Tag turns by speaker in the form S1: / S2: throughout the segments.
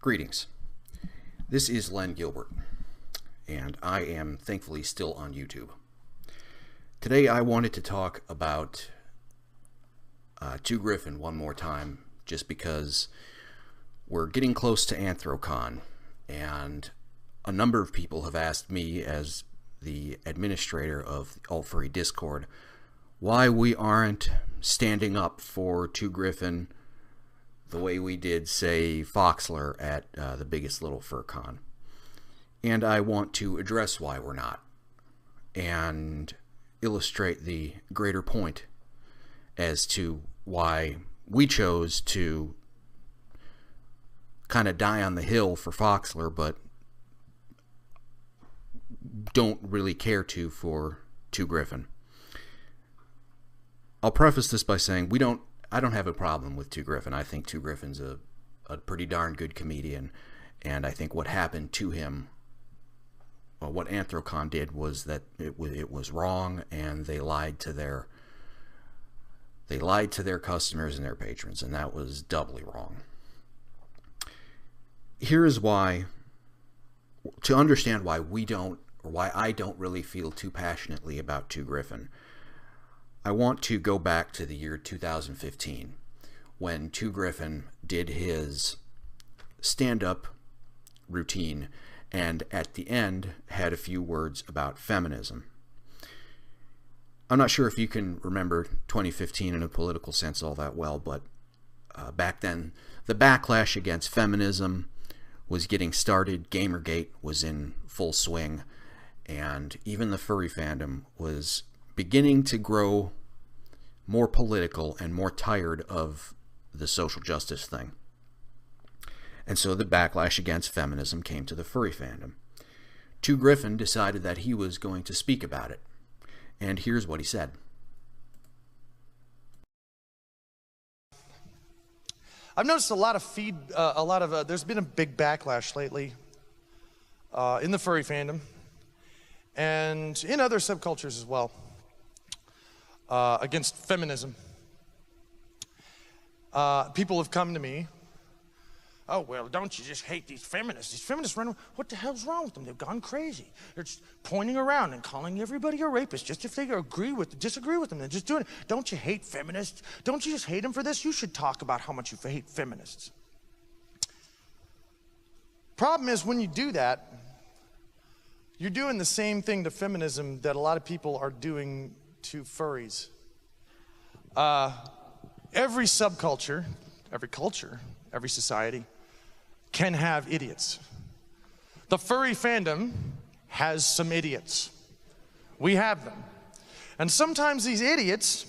S1: Greetings. This is Len Gilbert, and I am thankfully still on YouTube. Today I wanted to talk about Gryphon one more time, just because we're getting close to AnthroCon, and a number of people have asked me, as the administrator of the AltFurry Discord, why we aren't standing up for Gryphon the way we did, say, Foxler at the biggest little fur con. And I want to address why we're not, and illustrate the greater point as to why we chose to kind of die on the hill for Foxler, but don't really care to for Gryphon. I'll preface this by saying I don't have a problem with Gryphon. I think Gryphon's a pretty darn good comedian, and I think what happened to him, well, what AnthroCon did, was that it was wrong, and they lied to their customers and their patrons, and that was doubly wrong. Here is why, to understand why why I don't really feel too passionately about Gryphon. I want to go back to the year 2015, when Gryphon did his stand-up routine, and at the end had a few words about feminism. I'm not sure if you can remember 2015 in a political sense all that well, but back then the backlash against feminism was getting started. Gamergate was in full swing, and even the furry fandom was beginning to grow more political and more tired of the social justice thing. And so the backlash against feminism came to the furry fandom. Gryphon decided that he was going to speak about it. And here's what he said.
S2: I've noticed there's been a big backlash lately in the furry fandom and in other subcultures as well against feminism. People have come to me, "Oh, well, don't you just hate these feminists? These feminists run, what the hell's wrong with them? They've gone crazy. They're just pointing around and calling everybody a rapist just if they disagree with them. They're just doing it. Don't you hate feminists? Don't you just hate them for this? You should talk about how much you hate feminists." Problem is, when you do that, you're doing the same thing to feminism that a lot of people are doing to furries. Every subculture, every culture, every society can have idiots. The furry fandom has some idiots. We have them. And sometimes these idiots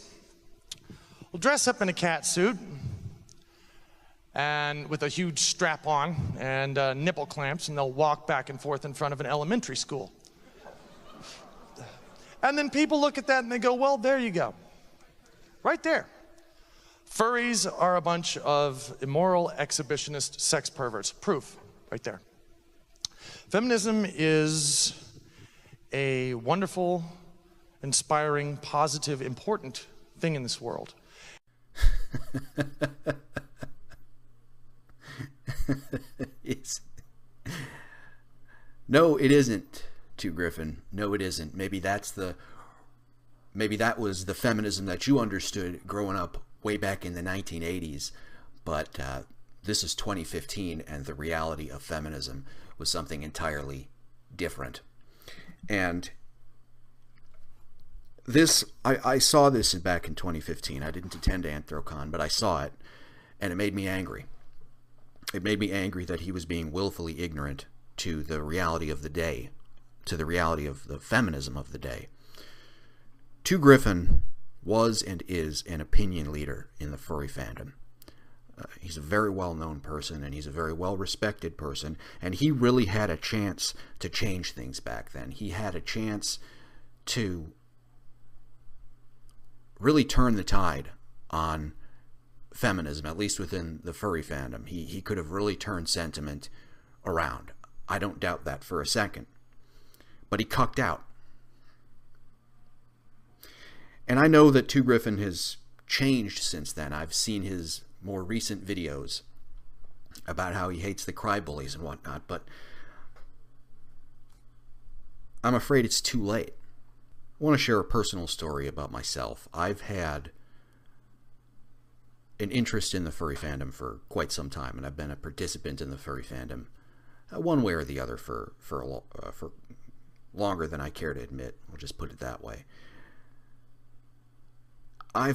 S2: will dress up in a cat suit and with a huge strap on and nipple clamps, and they'll walk back and forth in front of an elementary school. And then people look at that and they go, well, there you go. Right there. Furries are a bunch of immoral, exhibitionist sex perverts. Proof, right there. Feminism is a wonderful, inspiring, positive, important thing in this world.
S1: No, it isn't, Gryphon. No, it isn't. Maybe that was the feminism that you understood growing up way back in the 1980s, but this is 2015, and the reality of feminism was something entirely different. And this, I saw this back in 2015. I didn't attend AnthroCon, but I saw it, and it made me angry. It made me angry that he was being willfully ignorant to the reality of the day, to the reality of the feminism of the day. Gryphon was and is an opinion leader in the furry fandom. He's a very well-known person, and he's a very well-respected person, and he really had a chance to change things back then. He had a chance to really turn the tide on feminism, at least within the furry fandom. He could have really turned sentiment around. I don't doubt that for a second. But he cucked out. And I know that Gryphon has changed since then. I've seen his more recent videos, about how he hates the crybabies and whatnot, but I'm afraid it's too late. I want to share a personal story about myself. I've had an interest in the furry fandom for quite some time, and I've been a participant in the furry fandom one way or the other for longer than I care to admit. We'll just put it that way. My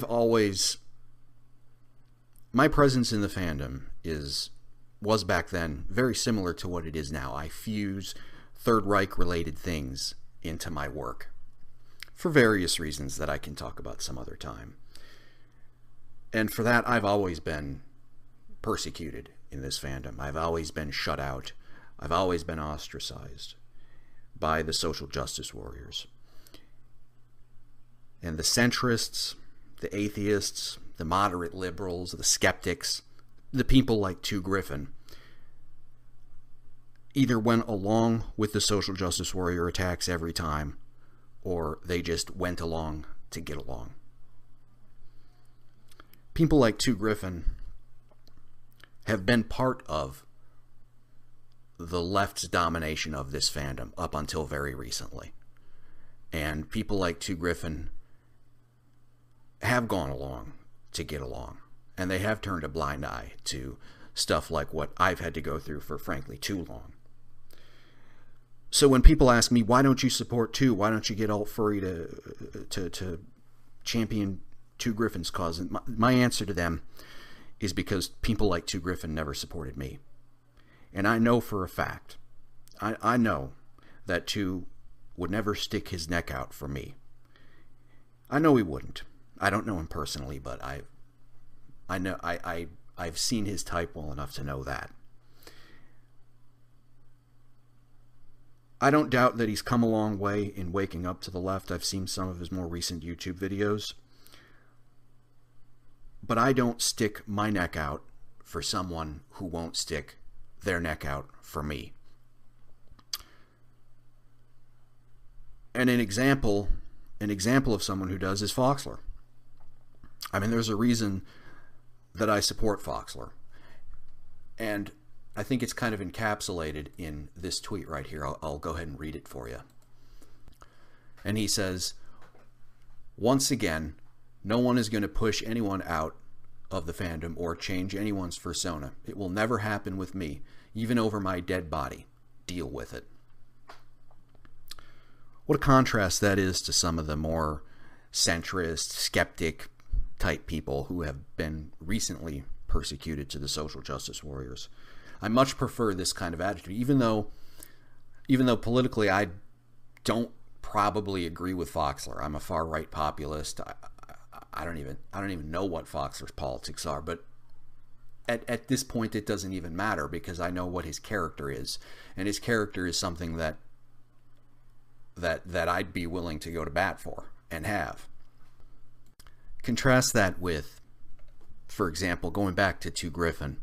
S1: presence in the fandom was back then very similar to what it is now. I fuse Third Reich related things into my work for various reasons that I can talk about some other time. And for that, I've always been persecuted in this fandom. I've always been shut out. I've always been ostracized by the social justice warriors. And the centrists, the atheists, the moderate liberals, the skeptics, the people like Gryphon, either went along with the social justice warrior attacks every time, or they just went along to get along. People like Gryphon have been part of the left's domination of this fandom up until very recently. And people like Gryphon have gone along to get along. And they have turned a blind eye to stuff like what I've had to go through for, frankly, too long. So when people ask me, why don't you support Tu? Why don't you get AltFurry to champion Gryphon's cause? And my answer to them is because people like Gryphon never supported me. And I know for a fact, I know that Tu would never stick his neck out for me. I know he wouldn't. I don't know him personally, but I've seen his type well enough to know that. I don't doubt that he's come a long way in waking up to the left. I've seen some of his more recent YouTube videos. But I don't stick my neck out for someone who won't stick their neck out for me. And an example of someone who does is Foxler. I mean, there's a reason that I support Foxler. And I think it's kind of encapsulated in this tweet right here. I'll go ahead and read it for you. And he says, once again, no one is going to push anyone out of the fandom or change anyone's persona. It will never happen with me, even over my dead body. Deal with it. What a contrast that is to some of the more centrist, skeptic type people who have been recently persecuted to the social justice warriors. I much prefer this kind of attitude, even though politically I don't probably agree with Foxler. I'm a far right populist. I don't even know what Foxler's politics are, but at this point it doesn't even matter because I know what his character is, and his character is something that I'd be willing to go to bat for and have. Contrast that with, for example, going back to Gryphon.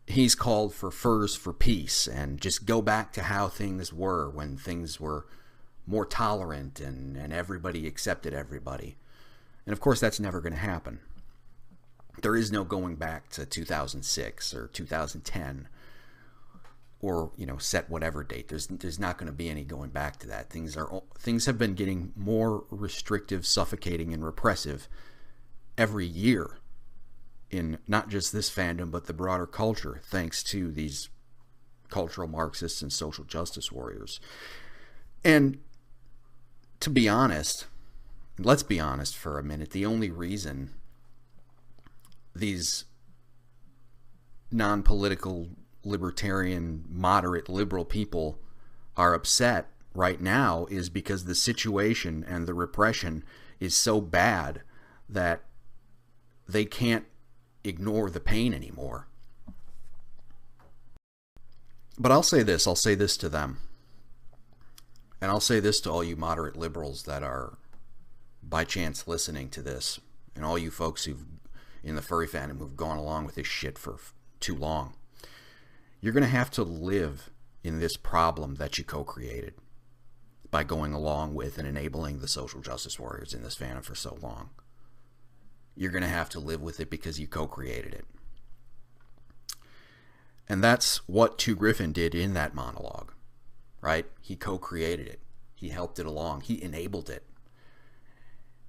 S1: He's called for furs for peace and just go back to how things were when things were more tolerant and everybody accepted everybody. And of course that's never going to happen. There is no going back to 2006 or 2010 or, you know, set whatever date. There's not going to be any going back to that. Things have been getting more restrictive, suffocating, and repressive every year in not just this fandom but the broader culture, thanks to these cultural Marxists and social justice warriors. And to be honest, let's be honest for a minute, the only reason these non-political, libertarian, moderate, liberal people are upset right now is because the situation and the repression is so bad that they can't ignore the pain anymore. But I'll say this to them, and I'll say this to all you moderate liberals that are by chance listening to this, and all you folks who've in the furry fandom who've gone along with this shit for too long. You're going to have to live in this problem that you co-created by going along with and enabling the social justice warriors in this fandom for so long. You're going to have to live with it because you co-created it. And that's what Gryphon did in that monologue, right? He co-created it. He helped it along. He enabled it.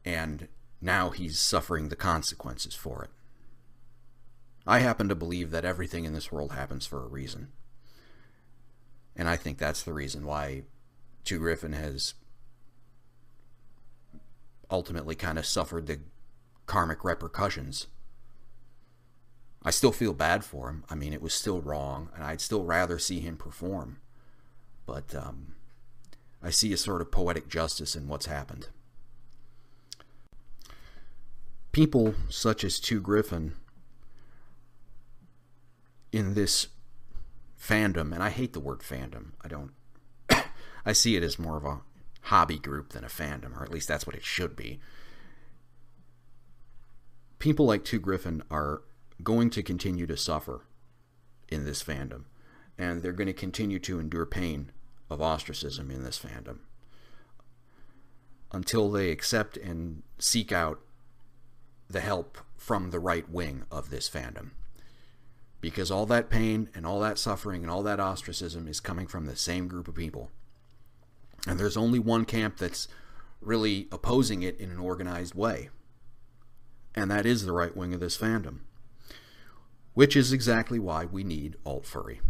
S1: And now he's suffering the consequences for it. I happen to believe that everything in this world happens for a reason. And I think that's the reason why Gryphon has ultimately kind of suffered the karmic repercussions. I still feel bad for him. I mean, it was still wrong, and I'd still rather see him perform. But I see a sort of poetic justice in what's happened. People such as Gryphon in this fandom, and I hate the word fandom. I see it as more of a hobby group than a fandom, or at least that's what it should be. People like Gryphon are going to continue to suffer in this fandom, and they're going to continue to endure pain of ostracism in this fandom until they accept and seek out the help from the right wing of this fandom. Because all that pain and all that suffering and all that ostracism is coming from the same group of people. And there's only one camp that's really opposing it in an organized way. And that is the right wing of this fandom. Which is exactly why we need Alt Furry.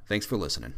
S1: Thanks for listening.